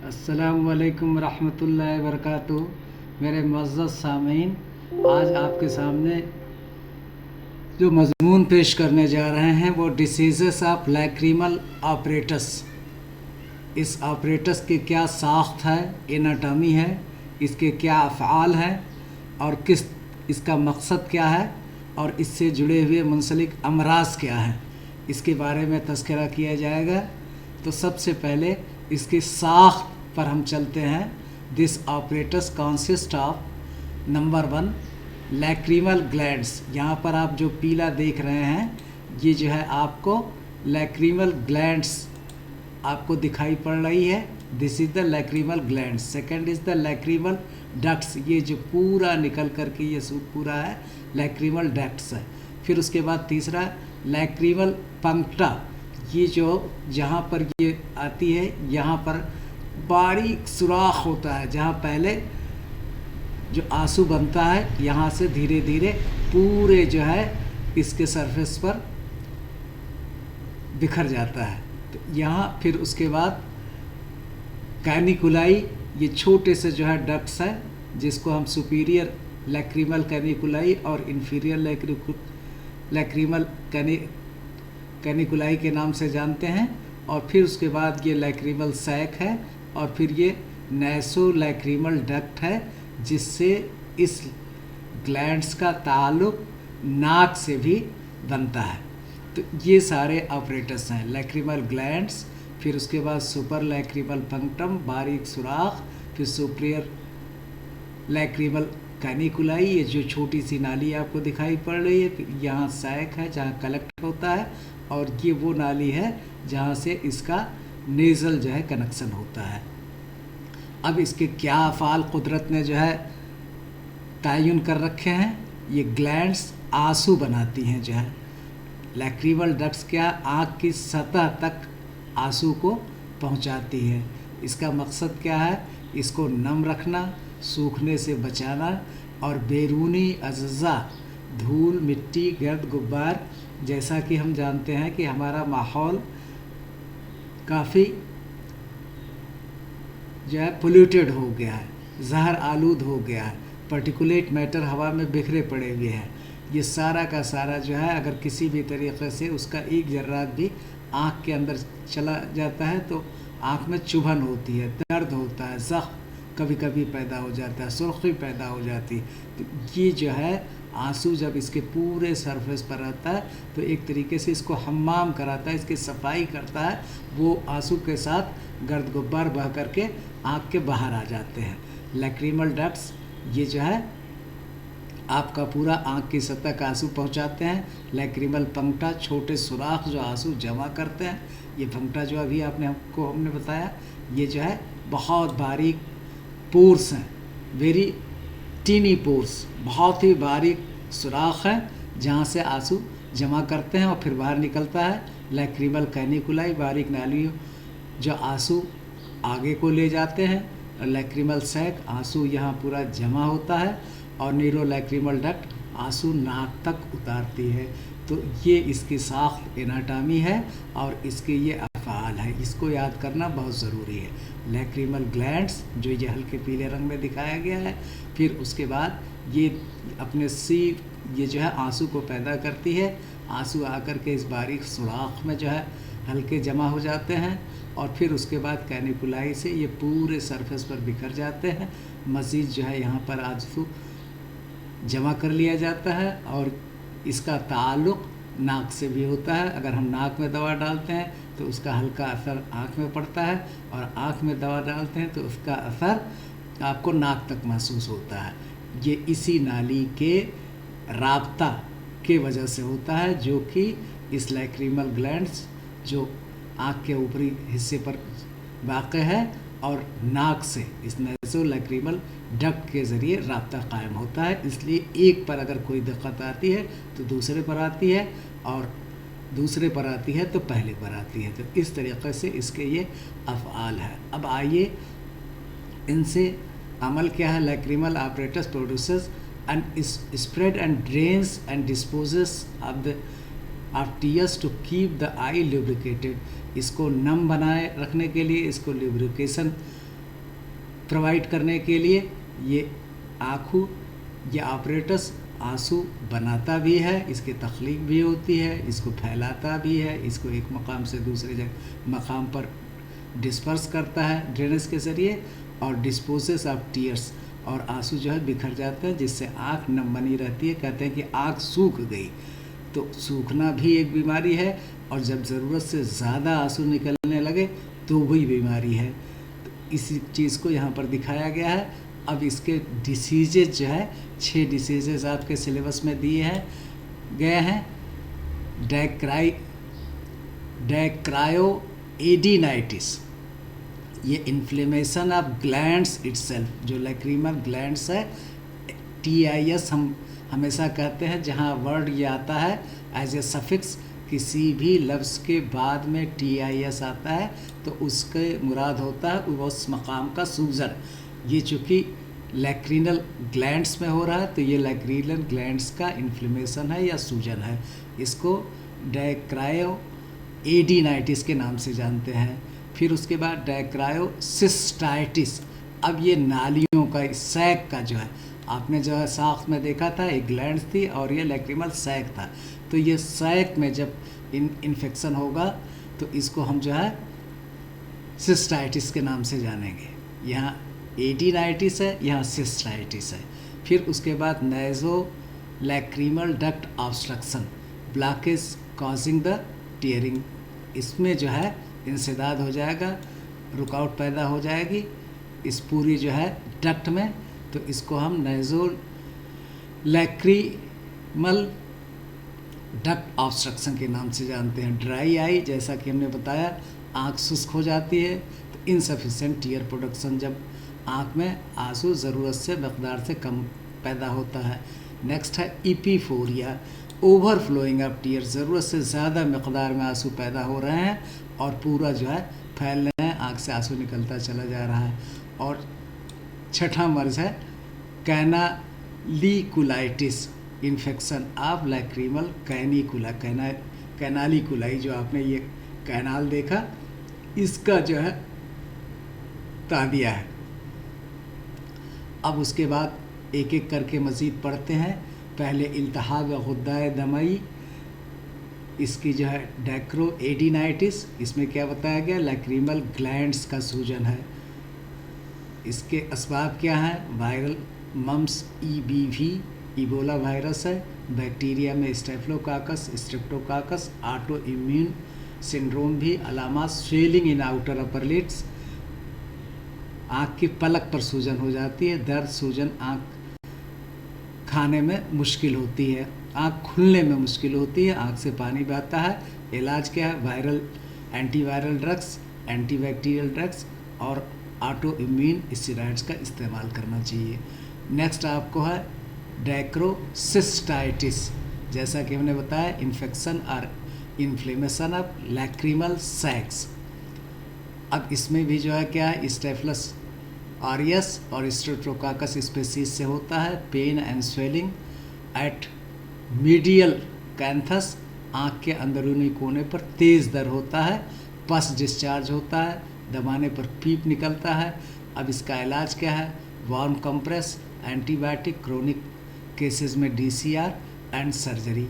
अस्सलामुअलैकुम रहमतुल्लाहि वबरकातुहू। मेरे मुअज़्ज़ज़ सामीन, आज आपके सामने जो मज़मून पेश करने जा रहे हैं वो डिसीज़ेस ऑफ लैक्रीमल ऑपरेटस। इस ऑपरेटस की क्या साख्त है, एनाटॉमी है, इसके क्या अफ़आल हैं और किस इसका मकसद क्या है और इससे जुड़े हुए मुंसलिक अमराज क्या हैं, इसके बारे में तज़किरा किया जाएगा। तो सबसे पहले इसकी साख्त पर हम चलते हैं। This apparatus consist of number 1 lacrimal glands. यहाँ पर आप जो पीला देख रहे हैं ये जो है आपको लैक्रीमल ग्लैंड्स आपको दिखाई पड़ रही है। This is the lacrimal glands. Second is the lacrimal ducts. ये जो पूरा निकल करके ये सूट पूरा है लैक्रीमल डक्ट्स है। फिर उसके बाद तीसरा लैक्रीमल पंक्टा। ये जो जहाँ पर ये आती है यहाँ पर बारीक सुराख होता है, जहाँ पहले जो आंसू बनता है यहाँ से धीरे धीरे पूरे जो है इसके सरफेस पर बिखर जाता है। तो यहाँ फिर उसके बाद कैनिकुलाई, ये छोटे से जो है डक्ट्स है जिसको हम सुपीरियर लैक्रीमल कैनिकुलाई और इन्फीरियर लैक्रीमल कैनिकुलाई के नाम से जानते हैं। और फिर उसके बाद ये लैक्रीमल सैक है और फिर ये नैसो लैक्रीमल डक्ट है जिससे इस ग्लैंड्स का ताल्लुक नाक से भी बनता है। तो ये सारे ऑपरेटर्स हैं लैक्रीमल ग्लैंड्स, फिर उसके बाद सुपर लैक्रीमल पंक्टम बारीक सुराख, फिर सुपीरियर लैक्रीमल कैनिकुलाई ये जो छोटी सी नाली आपको दिखाई पड़ रही है, फिर यहाँ सैक है जहाँ कलेक्ट होता है और ये वो नाली है जहाँ से इसका नेज़ल जो है कनेक्शन होता है। अब इसके क्या अफ़ाल कुदरत ने जो है तयन कर रखे हैं। ये ग्लैंड्स आंसू बनाती हैं जो है। लैक्रीमल डक्ट्स क्या आँख की सतह तक आंसू को पहुंचाती है। इसका मकसद क्या है, इसको नम रखना, सूखने से बचाना और बैरूनी अज़्ज़ा धूल मिट्टी गर्द गुब्बार, जैसा कि हम जानते हैं कि हमारा माहौल काफ़ी जो है पोल्यूटेड हो गया है, जहर आलूद हो गया है, पार्टिकुलेट मैटर हवा में बिखरे पड़े हुए हैं। ये सारा का सारा जो है अगर किसी भी तरीक़े से उसका एक जर्रात भी आँख के अंदर चला जाता है तो आँख में चुभन होती है, दर्द होता है, ज़ख्म कभी कभी पैदा हो जाता है, सुर्खी पैदा हो जाती है। तो ये जो है आंसू जब इसके पूरे सरफेस पर आता है तो एक तरीके से इसको हम्माम कराता है, इसकी सफाई करता है। वो आंसू के साथ गर्द गुब्बार बह करके आँख के बाहर आ जाते हैं। लैक्रीमल डक्ट्स ये जो है आपका पूरा आँख की सतह का आंसू पहुंचाते हैं। लैक्रीमल पंक्टा छोटे सुराख जो आंसू जमा करते हैं। ये पंक्टा जो अभी हमने बताया ये जो है बहुत बारीक पोर्स हैं, वेरी टीनी पोर्स, बहुत ही बारीक सुराख है जहाँ से आंसू जमा करते हैं और फिर बाहर निकलता है। लैक्रीमल कैनिकुलाई बारीक नालियों जो आंसू आगे को ले जाते हैं। और लैक्रीमल सैक आंसू यहाँ पूरा जमा होता है और नीरो लैक्रीमल डक्ट आंसू नाक तक उतारती है। तो ये इसकी साख्त एनाटॉमी है और इसके ये अफ़आल है, इसको याद करना बहुत ज़रूरी है। लैक्रीमल ग्लैंड्स जो ये हल्के पीले रंग में दिखाया गया है, फिर उसके बाद ये अपने ये जो है आंसू को पैदा करती है। आंसू आकर के इस बारीक सुराख में जो है हल्के जमा हो जाते हैं और फिर उसके बाद कैनिकुलाई से ये पूरे सरफेस पर बिखर जाते हैं। मज़ीद जो है यहाँ पर आंसू जमा कर लिया जाता है और इसका ताल्लुक़ नाक से भी होता है। अगर हम नाक में दवा डालते हैं तो उसका हल्का असर आँख में पड़ता है और आँख में दवा डालते हैं तो उसका असर आपको नाक तक महसूस होता है। ये इसी नाली के राब्ता के वजह से होता है जो कि इस लैक्रीमल ग्लैंड्स जो आँख के ऊपरी हिस्से पर वाक़ है और नाक से इस नैसो लैक्रीमल डक्ट के ज़रिए राब्ता कायम होता है। इसलिए एक पर अगर कोई दिक्कत आती है तो दूसरे पर आती है और दूसरे पर आती है तो पहले पर आती है। तो इस तरीक़े से इसके ये अफ़आल है। अब आइए इनसे अमल क्या है। Lacrimal apparatus produces and spread and drains and disposes of tears to keep the eye lubricated. इसको नम बनाए रखने के लिए इसको लुब्रिकेशन प्रोवाइड करने के लिए ये आँखों या ऑपरेटस आंसू बनाता भी है, इसकी तख्लीक भी होती है, इसको फैलाता भी है, इसको एक मकाम से दूसरे जगह मकाम पर डिस्पर्स करता है ड्रेनेज के ज़रिए, और डिस्पोजेस ऑफ टीयर्स, और आंसू जो है बिखर जाते हैं जिससे आँख नम बनी रहती है। कहते हैं कि आँख सूख गई, तो सूखना भी एक बीमारी है, और जब ज़रूरत से ज़्यादा आंसू निकलने लगे तो वही बीमारी है। तो इसी चीज़ को यहाँ पर दिखाया गया है। अब इसके डिसीजेज जो है 6 डिसीजेज आपके सिलेबस में दिए हैं गए हैं। डायक्रायो एडिनाइटिस, ये इन्फ्लेमेशन ऑफ ग्लैंड्स इटसेल्फ, जो लैक्रीमल ग्लैंड्स है, TIS हम हमेशा कहते हैं। जहाँ वर्ड ये आता है एज ए सफिक्स, किसी भी लफ्ज़ के बाद में TIS आता है तो उसके मुराद होता है उस मकाम का सूजन। ये चूँकि लैक्रीनल ग्लैंड्स में हो रहा है तो ये लैक्रीनल ग्लैंड्स का इन्फ्लेमेशन है या सूजन है। इसको डायक्रायो एडिनाइटिस के नाम से जानते हैं। फिर उसके बाद डायक्रायोसिस्टाइटिस, अब ये नालियों का सैक का जो है, आपने जो है साख में देखा था एक ग्लैंड्स थी और ये लैक्रीमल सैक था, तो ये सैक में जब इन्फेक्शन होगा तो इसको हम जो है सिस्टाइटिस के नाम से जानेंगे। यहाँ एडिनाइटिस है, यहाँ सिस्टाइटिस है। फिर उसके बाद naso lacrimal duct obstruction, blockage causing the tearing, इसमें जो है इंसदाद हो जाएगा, रुकावट पैदा हो जाएगी इस पूरी जो है डक्ट में, तो इसको हम नेज़ो लैक्रीमल डक्ट ऑब्स्ट्रक्शन के नाम से जानते हैं। ड्राई आई, जैसा कि हमने बताया, आँख शुष्क हो जाती है, तो इनसफिशेंट टीयर प्रोडक्शन, जब आँख में आंसू ज़रूरत से मकदार से कम पैदा होता है। नेक्स्ट है इपीफोरिया, ओवरफ्लोइंग ऑफ टीयर, ज़रूरत से ज़्यादा मकदार में आंसू पैदा हो रहे हैं और पूरा जो है फैल रहे हैं, आँख से आंसू निकलता चला जा रहा है। और छठा मर्ज है कैनालिकुलाइटिस, इन्फेक्शन ऑफ लैक्रीमल कैनिकुला, कैनालिकुलाई, जो आपने ये कैनाल देखा, इसका जो है ताबिया है। अब उसके बाद एक एक करके मज़ीद पढ़ते हैं। पहले इल्तिहाब गुद्दाए दमाई, इसकी जो है डायक्रो एडिनाइटिस, इसमें क्या बताया गया, लैक्रीमल ग्लैंड्स का सूजन है। इसके असबाब क्या हैं, viral mumps EBV, Ebola virus है, बैक्टीरिया में staphylococcus, streptococcus, auto immune syndrome भी, अलामात swelling in outer upper lids, आँख की पलक पर सूजन हो जाती है, दर्द, सूजन, आँख खाने में मुश्किल होती है, आँख खुलने में मुश्किल होती है, आँख से पानी बहता है। इलाज क्या है, viral antiviral drugs, antibacterial drugs और ऑटो इम्यून स्टेरॉइड्स का इस्तेमाल करना चाहिए। नेक्स्ट आपको है डायक्रोसिस्टाइटिस, जैसा कि हमने बताया, इन्फेक्शन और इन्फ्लेमेशन ऑफ लैक्रीमल सैक्स। अब इसमें भी जो है क्या है, स्टेफिलस ऑरियस और स्ट्रेप्टोकाकस स्पीसीज से होता है। Pain and swelling at medial canthus, आँख के अंदरूनी कोने पर तेज़ दर्द होता है, पस डिस्चार्ज होता है, दबाने पर पीप निकलता है। अब इसका इलाज क्या है, warm compress, antibiotic, chronic cases में DCR एंड सर्जरी।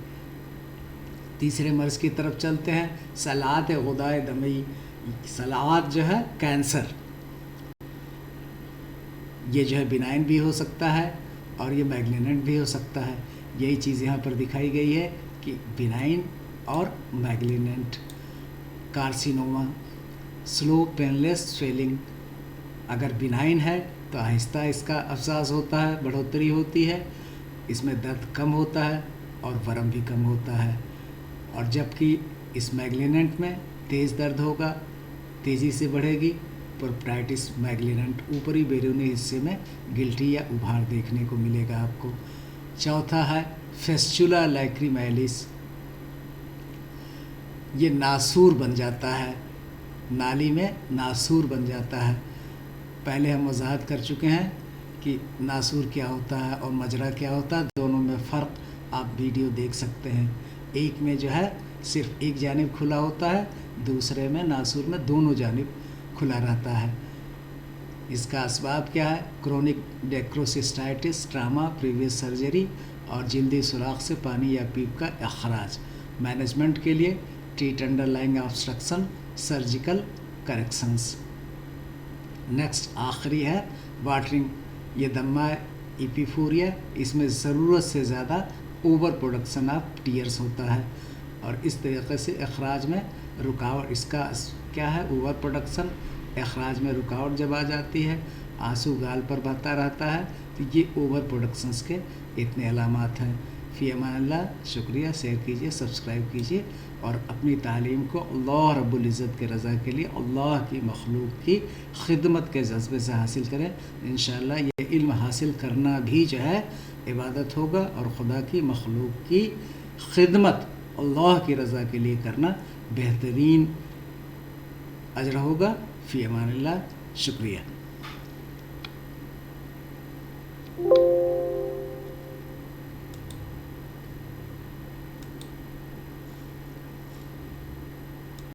तीसरे मर्ज की तरफ चलते हैं, सलात गुदाए दमई, सलात जो है कैंसर, ये जो है बिनाइन भी हो सकता है और ये मैग्लिनेंट भी हो सकता है। यही चीज़ यहाँ पर दिखाई गई है कि बिनाइन और मैग्लिनेंट। कार्सिनोमा, स्लो पेनलेस स्वेलिंग, अगर बिनाइन है तो आहिस्ता इसका अफसास होता है, बढ़ोतरी होती है, इसमें दर्द कम होता है और वरम भी कम होता है। और जबकि इस मैग्लिनेंट में तेज़ दर्द होगा, तेज़ी से बढ़ेगी। प्रोप्राइटिस मैग्लिनेंट ऊपरी बैरूनी हिस्से में गिल्टी या उभार देखने को मिलेगा आपको। चौथा है फेस्चुला लैक्रिमैलिस, ये नासूर बन जाता है, नाली में नासूर बन जाता है। पहले हम वजाहत कर चुके हैं कि नासूर क्या होता है और मजरा क्या होता है, दोनों में फ़र्क आप वीडियो देख सकते हैं। एक में जो है सिर्फ एक जानिब खुला होता है, दूसरे में नासूर में दोनों जानिब खुला रहता है। इसका असबाब क्या है? क्रोनिक डेक्रोसिस्टाइटिस, ट्रामा, प्रीवियस सर्जरी और जल्दी सुराख से पानी या पीप का अखराज। मैनेजमेंट के लिए treat underlying obstruction, surgical corrections. Next आखिरी है वाटरिंग, ये दम्मा इपीफोरिया, इसमें ज़रूरत से ज़्यादा ओवर प्रोडक्शन ऑफ टीयर्स होता है और इस तरीके से अखराज में रुकावट, इसका क्या है? ओवर प्रोडक्शन, अखराज में रुकावट जब आ जाती है, आंसू गाल पर बहता रहता है, तो ये ओवर प्रोडक्शंस के इतने अलामात हैं। फ़ी अमानिल्लाह, शुक्रिया, शेयर कीजिए, सब्सक्राइब कीजिए और अपनी तालीम को अल्लाह रब्बुल इज़्ज़त के रज़ा के लिए, अल्लाह की मखलूक की खिदमत के जज्बे से हासिल करें। इंशाअल्लाह ये इल्म हासिल करना भी जो है इबादत होगा और ख़ुदा की मखलूक की खिदमत अल्लाह की रज़ा के लिए करना बेहतरीन अजर होगा। फ़ी अमानिल्लाह, शुक्रिया।